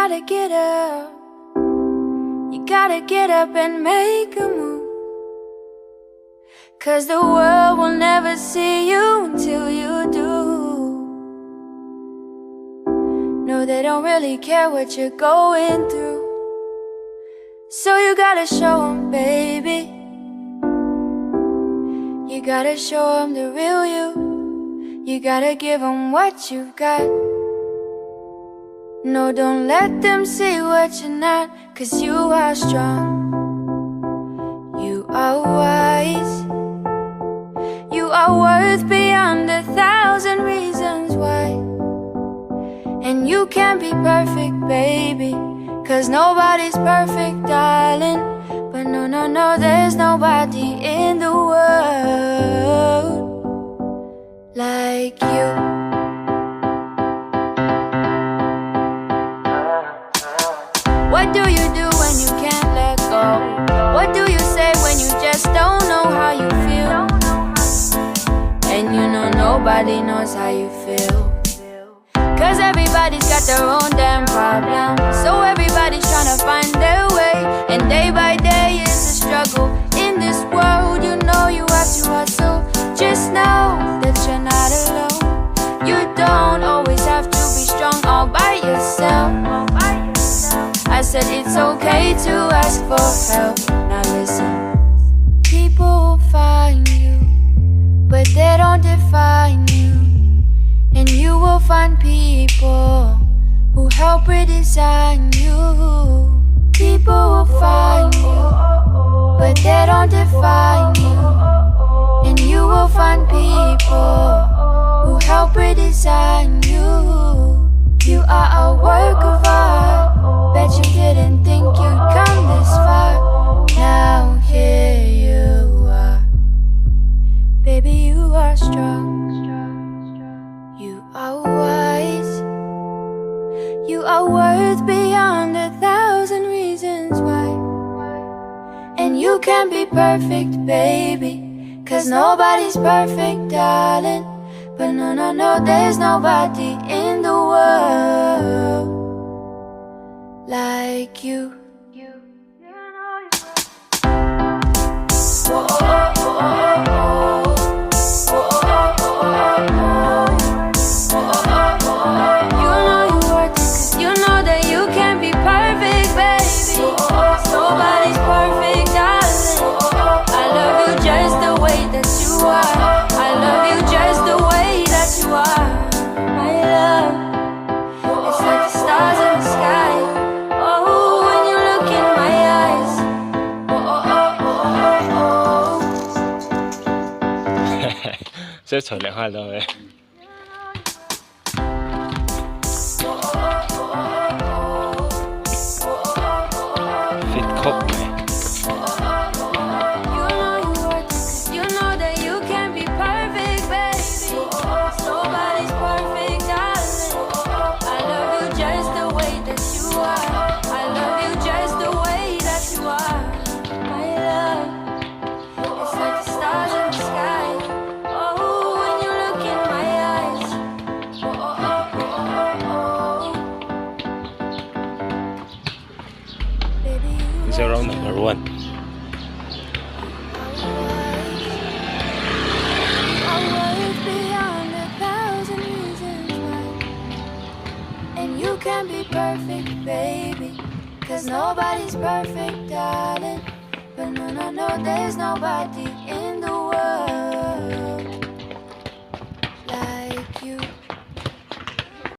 gotta get up. You gotta get up and make a move. 'Cause the world will never see you until you do. No, they don't really care what you're going through. So you gotta show them, baby. You gotta show them the real you. You gotta give them what you've got. No, don't let them see what you're not. 'Cause you are strong. You are wise. You are worth beyond 1,000 reasons why. And you can't be perfect, baby. 'Cause nobody's perfect, darling. But no, no, no, there's nobody in the world like you. What do you do when you can't let go? What do you say when you just don't know how you feel? And you know nobody knows how you feel. 'Cause everybody's got their own damn problem. So everybody's trying to find their way. And day by day is a struggle. In this world you know you have to hustle. Just know that you're not alone. You don't always have to be strong all by yourself. I said it's okay to ask for help. Now listen. People will find you, but they don't define you. And you will find people who help redesign you. People will find you, but they don't define you. And you will find people who help redesign you. You are a work of art. Bet you didn't think you'd come this far. Now here you are. Baby, you are strong. You are wise. You are worth beyond 1,000 reasons why. And you can't be perfect, baby. 'Cause nobody's perfect, darling. But no, no, no, there's nobody in the world like you. Whoa, oh, oh, oh, oh. Nobody's perfect, darling. I love you just the way that you are. I love you just the way that you are. My love, it's like the stars in the sky. Oh, when you look in my eyes. Oh, oh, oh, oh, oh, oh. 这纯的快乐诶。It's around number 1. And you can be perfect, baby. 'Cause nobody's perfect, darling. But no, no, no, there's nobody in